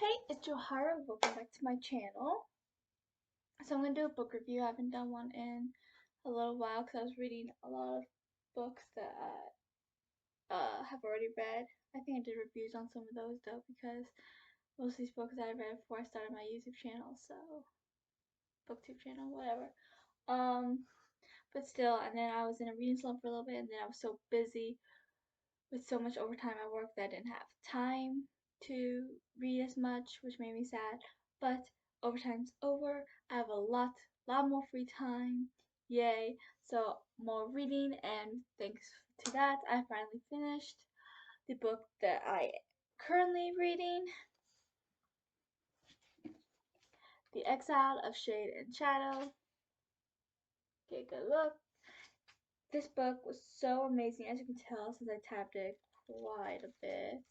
Hey, it's Johara. Welcome back to my channel. So I'm going to do a book review. I haven't done one in a little while because I was reading a lot of books that I have already read. I think I did reviews on some of those though because most of these books I read before I started my YouTube channel, so booktube channel, whatever. Um, but still, and then I was in a reading slump for a little bit, and then I was so busy with so much overtime at work that I didn't have time to read as much, which made me sad. But overtime's over. I have a lot more free time. Yay. So more reading, and thanks to that, I finally finished the book that I currently reading, The Exile of Shade and Shadow. Take a look. This book was so amazing, as you can tell since I tapped it quite a bit.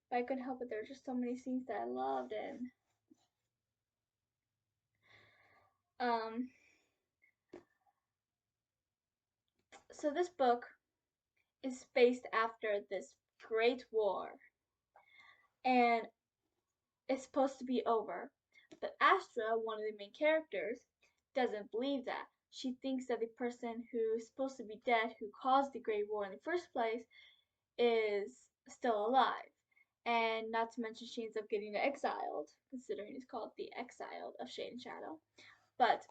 But I couldn't help it. There were just so many scenes that I loved, and um, so this book is based after this great war, and it's supposed to be over. But Astra, one of the main characters, doesn't believe that. She thinks that the person who is supposed to be dead, who caused the Great War in the first place, is still alive. And not to mention, she ends up getting exiled, considering it's called The Exiled of Shade and Shadow. But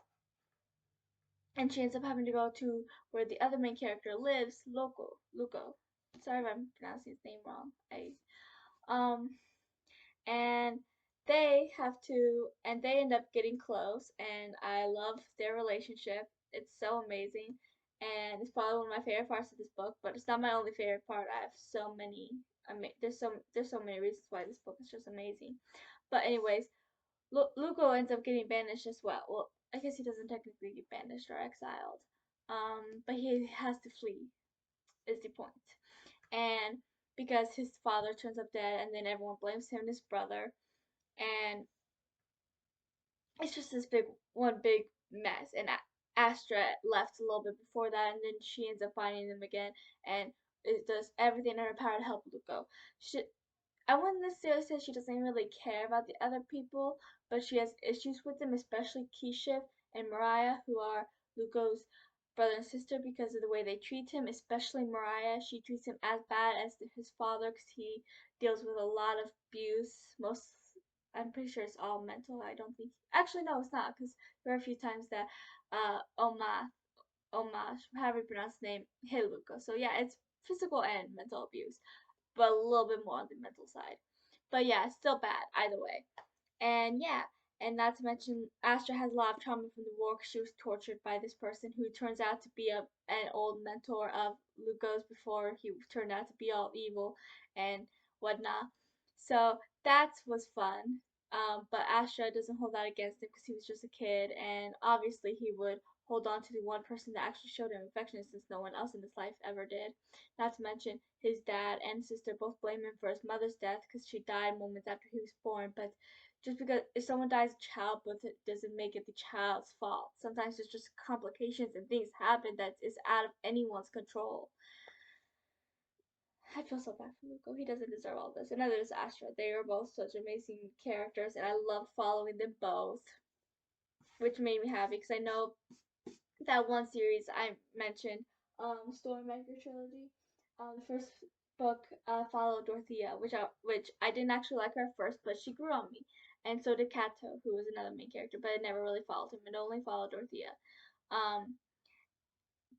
and she ends up having to go to where the other main character lives, Luco. Sorry if I'm pronouncing his name wrong. Um and they end up getting close, and I love their relationship. It's so amazing, and it's probably one of my favorite parts of this book, but it's not my only favorite part. I have so many there's so many reasons why this book is just amazing. But anyways, Luco ends up getting banished as well. Well, I guess he doesn't technically get banished or exiled. But he has to flee, is the point. And because his father turns up dead, and then everyone blames him and his brother, and it's just this big mess. And Astra left a little bit before that, and then she ends up finding them again, and it does everything in her power to help Luco. I wouldn't necessarily say she doesn't really care about the other people, but she has issues with them, especially Keisha and Mariah, who are Luco's brother and sister, because of the way they treat him, especially Mariah. She treats him as bad as his father because he deals with a lot of abuse. I'm pretty sure it's all mental. I don't think. Actually, no, it's not, because there are a few times that Oma, however you pronounce the name, hit Luco. So yeah, it's physical and mental abuse, but a little bit more on the mental side. But yeah, still bad either way. And yeah, and not to mention, Astra has a lot of trauma from the war because she was tortured by this person who turns out to be an old mentor of Lugo's before he turned out to be all evil and whatnot. So that was fun. But Astra doesn't hold that against him because he was just a kid, and obviously he would hold on to the one person that actually showed him affection since no one else in his life ever did. Not to mention, his dad and sister both blame him for his mother's death because she died moments after he was born, but just because if someone dies of childbirth, it doesn't make it the child's fault. Sometimes there's just complications and things happen that is out of anyone's control. I feel so bad for Luco. He doesn't deserve all this. And neither does Astra. They are both such amazing characters, and I love following them both, which made me happy because I know that one series I mentioned, Stormmaker trilogy. The first book followed Dorothea, which I didn't actually like her at first, but she grew on me, and so did Kato, who was another main character, but it never really followed him. It only followed Dorothea. Um,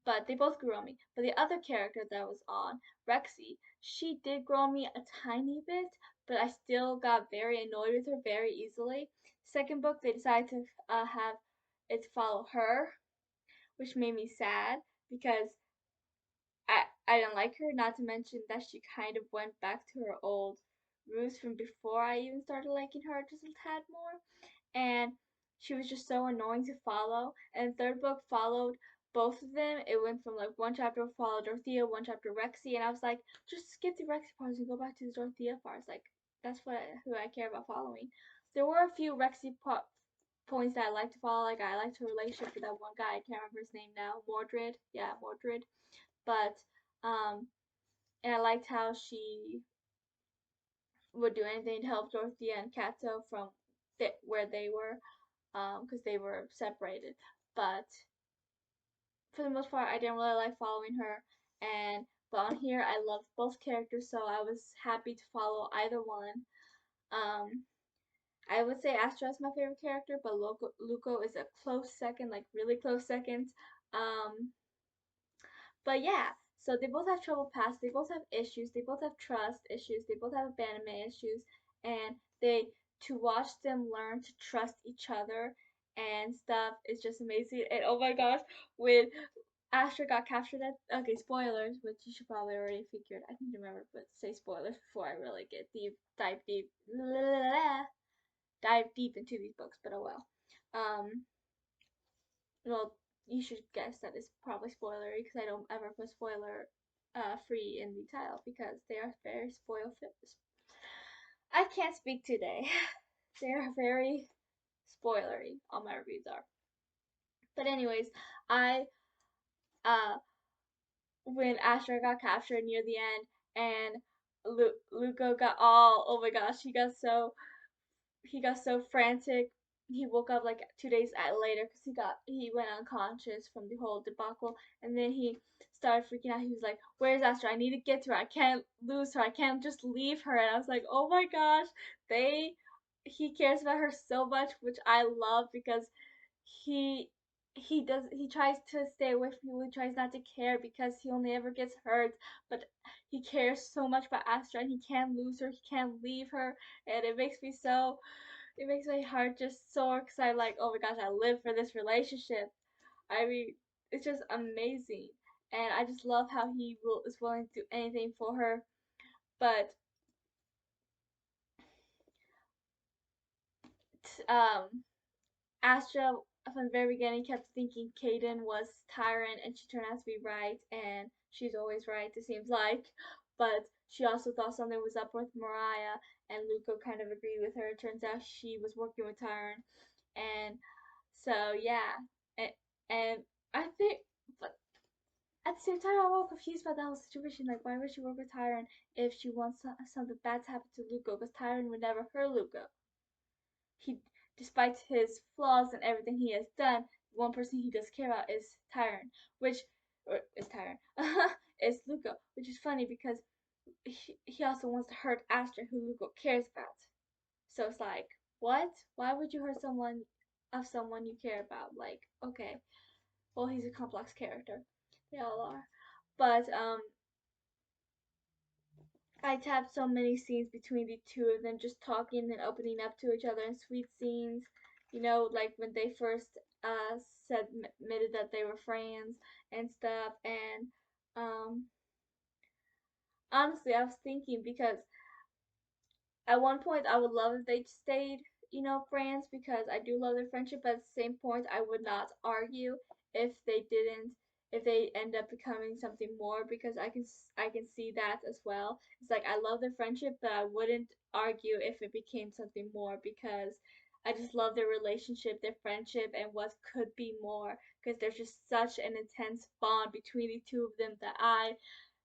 but they both grew on me. But the other character that was on, Rexy, she did grow on me a tiny bit, but I still got very annoyed with her very easily. Second book, they decided to have it follow her, which made me sad because I didn't like her. Not to mention that she kind of went back to her old roots from before I even started liking her just a tad more, and she was just so annoying to follow. And the third book followed both of them. It went from like one chapter followed Dorothea, one chapter Rexy, and I was like, just skip the Rexy parts and go back to the Dorothea parts. Like that's who I care about following. There were a few Rexy points that I like to follow. Like I liked her relationship with that one guy. I can't remember his name now. Mordred. Yeah, Mordred. But and I liked how she would do anything to help Dorothea and Kato from where they were, because they were separated. But for the most part, I didn't really like following her. And but on here, I loved both characters, so I was happy to follow either one. Um, I would say Astra is my favorite character, but Luco is a close second, like really close second. Um, but yeah, so they both have troubled past, they both have issues, they both have trust issues, they both have abandonment issues, and they to watch them learn to trust each other and stuff is just amazing. And oh my gosh, when Astra got captured at okay, spoilers, which you should probably already figured. I can remember, but say spoilers before I really get dive deep into these books. But oh well. Um, well, you should guess that it's probably spoilery because I don't ever put spoiler free in the title because they are very spoil. I can't speak today. They are very spoilery. All my reviews are. But anyways, I uh when Astra got captured near the end and Luco got all oh my gosh he got so frantic. He woke up like 2 days later because he went unconscious from the whole debacle, and then he started freaking out. He was like, "Where's Astra? I need to get to her. I can't lose her. I can't just leave her." And I was like, "Oh my gosh, they he cares about her so much," which I love because he he tries to stay away from you. He tries not to care because he only ever gets hurt, but he cares so much about Astra and he can't lose her. He can't leave her, and it makes my heart just soar because I like, oh my gosh, I live for this relationship. I mean, it's just amazing, and I just love how is willing to do anything for her. But um, Astra from the very beginning kept thinking Kaden was Tyrant, and she turned out to be right, and she's always right. It seems like, but she also thought something was up with Mariah, and Luco kind of agreed with her. It turns out she was working with Tyrant, and so yeah, and, and I think, but at the same time, I'm all confused about that whole situation. Like, why would she work with Tyron if she wants something bad to happen to Luco? Because Tyron would never hurt Luco. He, despite his flaws and everything he has done, one person he does care about is Tyron, which or is Tyron is Luco, which is funny because he also wants to hurt Astra, who Luco cares about. So it's like, what? Why would you hurt someone you care about? Like, okay, well, he's a complex character. They all are. But I tapped so many scenes between the two of them just talking and opening up to each other in sweet scenes. You know, like when they first said admitted that they were friends and stuff. And um, honestly, I was thinking because at one point I would love if they stayed, you know, friends because I do love their friendship, but at the same point I would not argue if they didn't if they end up becoming something more because I can see that as well. It's like I love their friendship, but I wouldn't argue if it became something more because I just love their relationship, their friendship, and what could be more because there's just such an intense bond between the two of them that I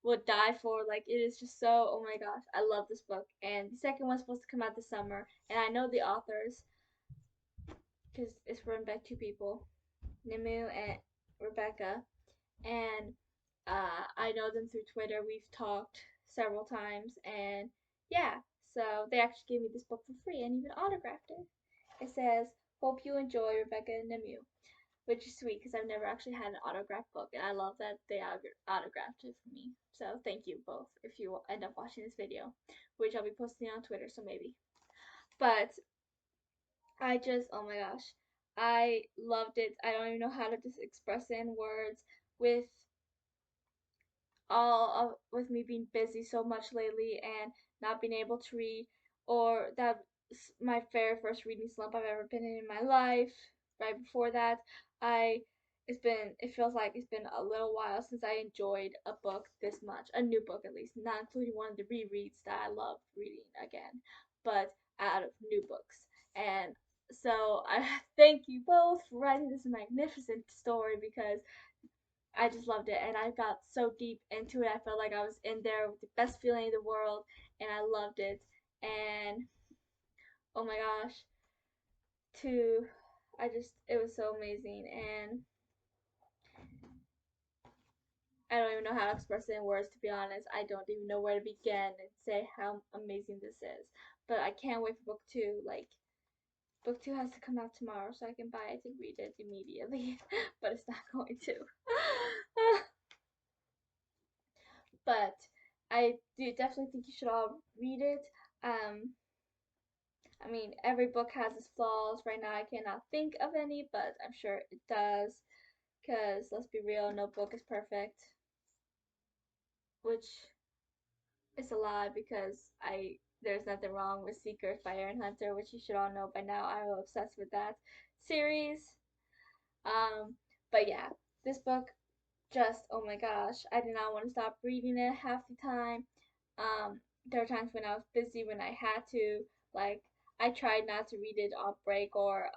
would die for. Like it is just so. Oh my gosh, I love this book. And the second one's supposed to come out this summer, and I know the authors because it's written by two people, Nimu and Rebecca, and I know them through Twitter. We've talked several times, and yeah, so they actually gave me this book for free and even autographed it. It says, "Hope you enjoy Rebecca and Nimu," which is sweet because I've never actually had an autographed book, and I love that they autographed it for me. So thank you both if you end up watching this video, which I'll be posting on Twitter, so maybe. But I just, oh my gosh, I loved it. I don't even know how to just express it in words with all of with me being busy so much lately and not being able to read, or that my very first reading slump I've ever been in my life. Right before that, I it feels like it's been a little while since I enjoyed a book this much, a new book at least, not including one of the rereads that I love reading again, but out of new books. And so I thank you both for writing this magnificent story because I just loved it and I got so deep into it. I felt like I was in there with the best feeling in the world and I loved it. and oh my gosh, to I just it was so amazing, and I don't even know how to express it in words, to be honest. I don't even know where to begin and say how amazing this is. But I can't wait for book two. Like, book two has to come out tomorrow so I can buy it and read it immediately. But it's not going to. But I do definitely think you should all read it. Um, I mean, every book has its flaws. Right now, I cannot think of any, but I'm sure it does. Because let's be real, no book is perfect. Which it's a lie because I there's nothing wrong with Secret by Aaron Hunter, which you should all know by now. I'm obsessed with that series. Um, but yeah, this book just oh my gosh, I did not want to stop reading it half the time. There were times when I was busy when I had to like I tried not to read it on break or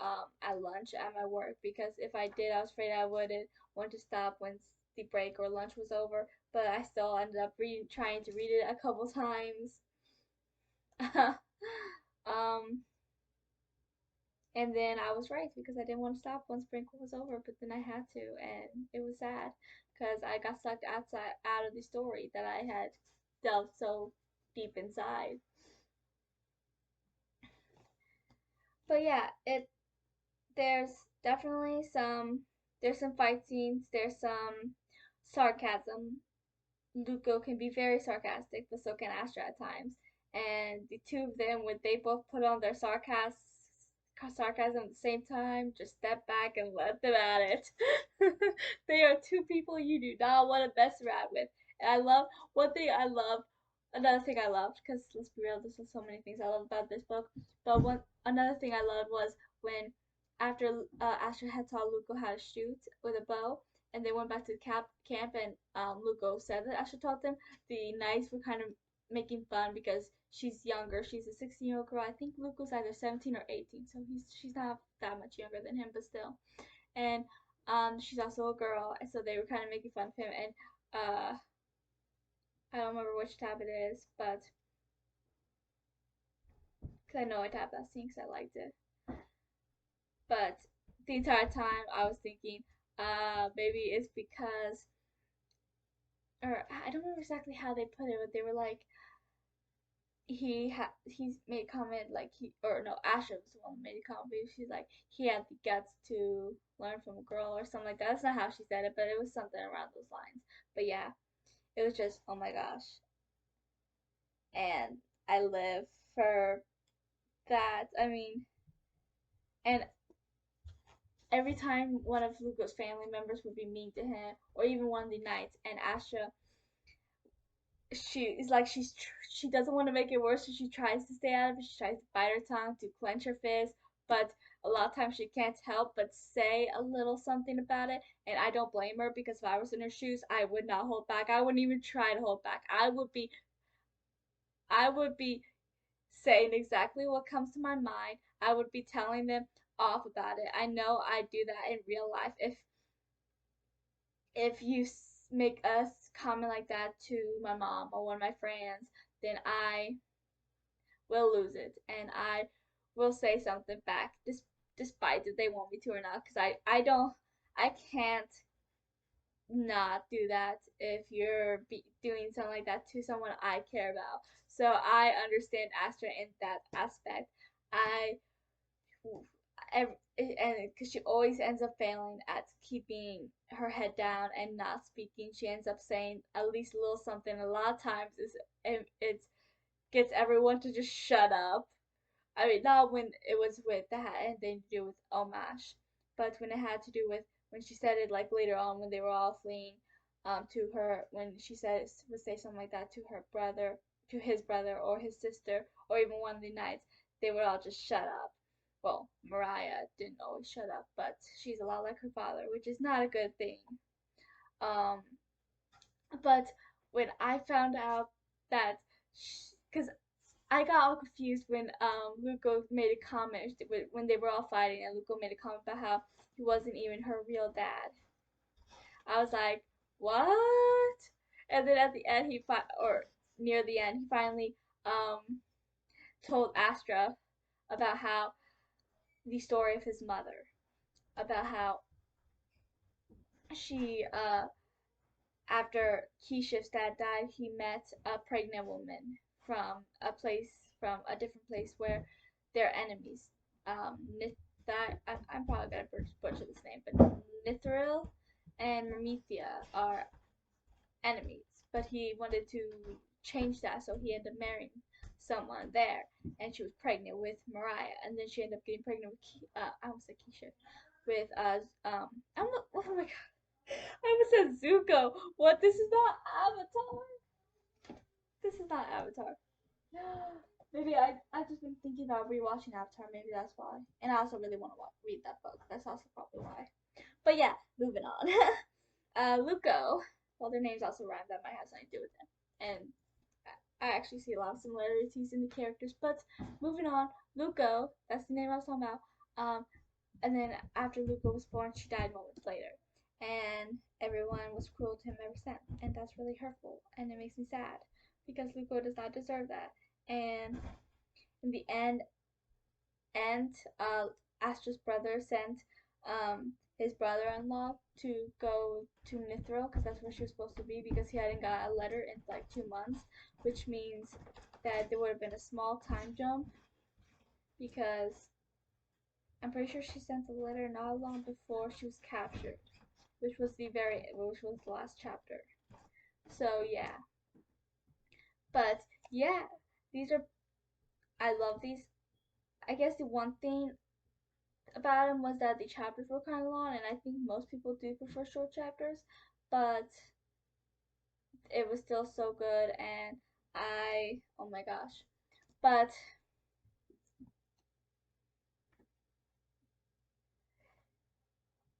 at lunch at my work because if I did, I was afraid I wouldn't want to stop when the break or lunch was over. But I still ended up trying to read it a couple times. um, and then I was right because I didn't want to stop once Sprinkle was over, but then I had to, and it was sad because I got sucked outside out of the story that I had delved so deep inside. But yeah, it there's definitely some fight scenes, there's some sarcasm. Luco can be very sarcastic, but so can Astra at times. And the two of them, when they both put on their sarcasm at the same time, just step back and let them at it. They are two people you do not want to mess around with. And I love one thing I love, another thing I loved, because let's be real, there's so many things I love about this book. But one another thing I loved was when after Astra had taught Luco how to shoot with a bow, and they went back to the camp, and Luco said that Asha taught them. The knights were kind of making fun because she's younger. She's a 16-year-old girl. I think Luco's either 17 or 18, so she's not that much younger than him, but still. And she's also a girl, and so they were kind of making fun of him. And I don't remember which tab it is, but because I know I tabbed that scene because I liked it. But the entire time I was thinking, maybe it's because, or I don't remember exactly how they put it, but they were like, he's made a comment like he or no Asha was the one who made a comment. She's like he had the guts to learn from a girl or something like that. That's not how she said it, but it was something around those lines. But yeah, it was just oh my gosh, and I live for that. I mean, and every time one of Luca's family members would be mean to him, or even one of the knights, and Asha she is like she doesn't want to make it worse, so she tries to stay out of it. She tries to bite her tongue, to clench her fist, but a lot of times she can't help but say a little something about it. And I don't blame her because if I was in her shoes, I would not hold back. I wouldn't even try to hold back. I would be saying exactly what comes to my mind. I would be telling them off about it. I know I do that in real life. If you make a comment like that to my mom or one of my friends, then I will lose it and I will say something back despite if they want me to or not because I can't not do that if you're doing something like that to someone I care about. So I understand Astra in that aspect. I and because she always ends up failing at keeping her head down and not speaking, she ends up saying at least a little something. A lot of times it gets everyone to just shut up. I mean, not when it was with that had anything to do with Omash, but when it had to do with when she said it like later on when they were all fleeing, to her when she said would say something like that to her brother, to his brother or his sister or even one of the knights, they would all just shut up. Well, Mariah didn't always shut up, but she's a lot like her father, which is not a good thing. Um, but when I found out that, because I got all confused when Luco made a comment when they were all fighting, and Luco made a comment about how he wasn't even her real dad. I was like, what? And then at the end, or near the end, he finally um told Astra about how the story of his mother, about how she after Keisha's dad died, he met a pregnant woman from a place from a different place where they're enemies. That I'm probably gonna butcher this name, but Nithril and Mermethea are enemies. But he wanted to change that, so he ended up marrying someone there, and she was pregnant with Mariah, and then she ended up getting pregnant with I almost said Keisha, with I'm oh my god, I almost said Zuko. What? This is not Avatar. This is not Avatar. Maybe I just been thinking about rewatching Avatar. Maybe that's why. And I also really want to read that book. That's also probably why. But yeah, moving on. Luco. Well, their names also rhyme. That might have something to do with them. And I actually see a lot of similarities in the characters. But moving on, Luco. That's the name I was talking about. And then after Luca was born, she died moments later. And everyone was cruel to him ever since. And that's really hurtful. And it makes me sad because Luca does not deserve that. And in the end, Astra's brother sent his brother-in-law to go to Nithril because that's where she was supposed to be because he hadn't got a letter in like 2 months, which means that there would have been a small time jump because I'm pretty sure she sent the letter not long before she was captured, which was the last chapter. So yeah, but yeah, these are I love these. I guess the one thing about them was that the chapters were kind of long, and I think most people do prefer short chapters, but it was still so good, and oh my gosh, but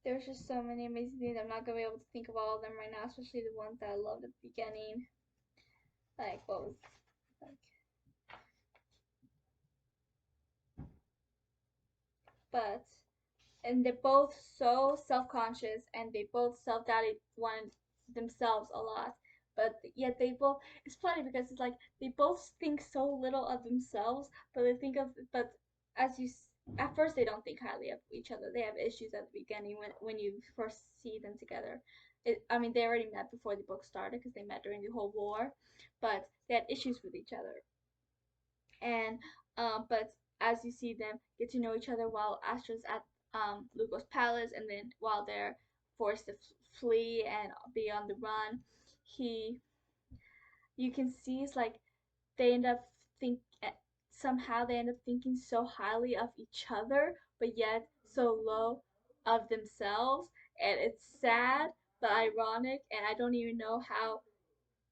there's just so many amazing things. I'm not gonna be able to think of all of them right now, especially the ones that I loved at the beginning. Like what was like, but and they're both so self-conscious and they both self-doubted one themselves a lot, but yet they both it's funny because it's like they both think so little of themselves, but they think of but as you at first they don't think highly of each other. They have issues at the beginning when you first see them together. I mean, they already met before the book started because they met during the whole war, but they had issues with each other. And but as you see them get to know each other while Astra's at Lugo's palace, and then while they're forced to flee and be on the run, he you can see it's like they end up think somehow they end up thinking so highly of each other, but yet so low of themselves, and it's sad but ironic, and I don't even know how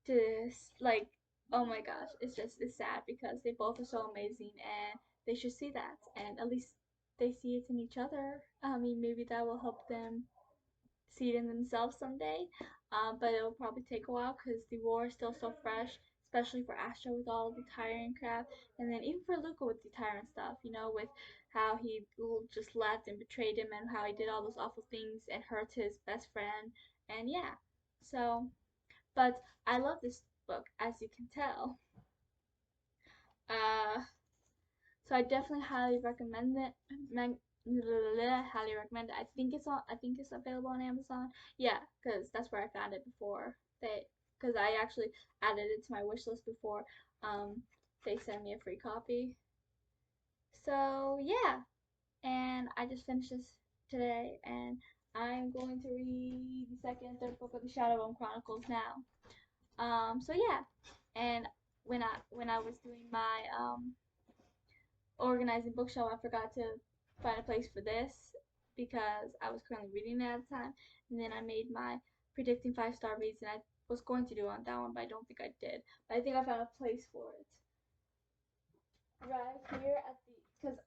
to like oh my gosh, it's sad because they both are so amazing and they should see that and at least they see it in each other. I mean, maybe that will help them see it in themselves someday, but it will probably take a while because the war is still so fresh, especially for Astra with all the tyrant crap, and then even for Luca with the tyrant stuff, with how he just left and betrayed him and how he did all those awful things and hurt his best friend, and yeah, so but I love this book, as you can tell. Uh, so I definitely highly recommend it. Highly recommend it. I think it's available on Amazon. Yeah, because that's where I found it before because I actually added it to my wish list before they sent me a free copy. So yeah, and I just finished this today, and I'm going to read the second and third book of the Shadowbone Chronicles now. So yeah, and when I was doing my organizing bookshelf, I forgot to find a place for this because I was currently reading it at the time, and then I made my predicting 5-star reads, and I was going to do on that one, but I don't think I did. But I think I found a place for it right here at the because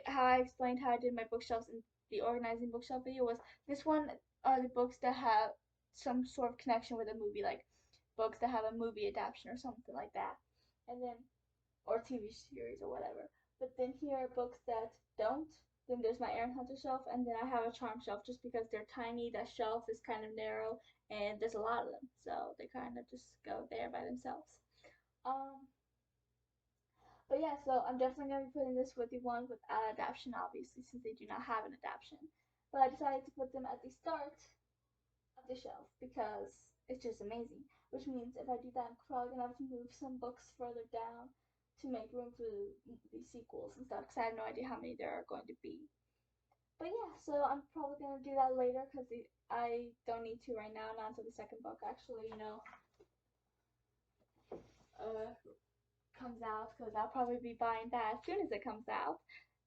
how I explained how I did my bookshelves in the organizing bookshelf video was this one are the books that have some sort of connection with a movie, like books that have a movie adaptation or something like that, and then or TV series or whatever. But then here are books that don't. Then there's my Aaron Hunter shelf, and then I have a charm shelf just because they're tiny. That shelf is kind of narrow, and there's a lot of them, so they kind of just go there by themselves. Um, But yeah, so I'm definitely gonna be putting this with the ones without adaptation, obviously, since they do not have an adaptation. But I decided to put them at the start of the shelf because it's just amazing. Which means if I do that, I'm probably gonna have to move some books further down to make room for the sequels and stuff. Because I have no idea how many there are going to be. But yeah, so I'm probably gonna do that later because I don't need to right now, not until the second book actually, uh, comes out because I'll probably be buying that as soon as it comes out.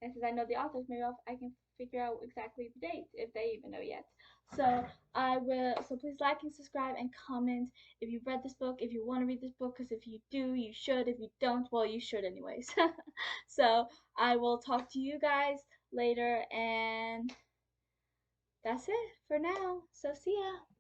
And since I know the authors, maybe I can figure out exactly the date if they even know yet. So I will. So please like and subscribe and comment if you've read this book, if you want to read this book, because if you do, you should. If you don't, well, you should anyways. So I will talk to you guys later, and that's it for now. So see ya.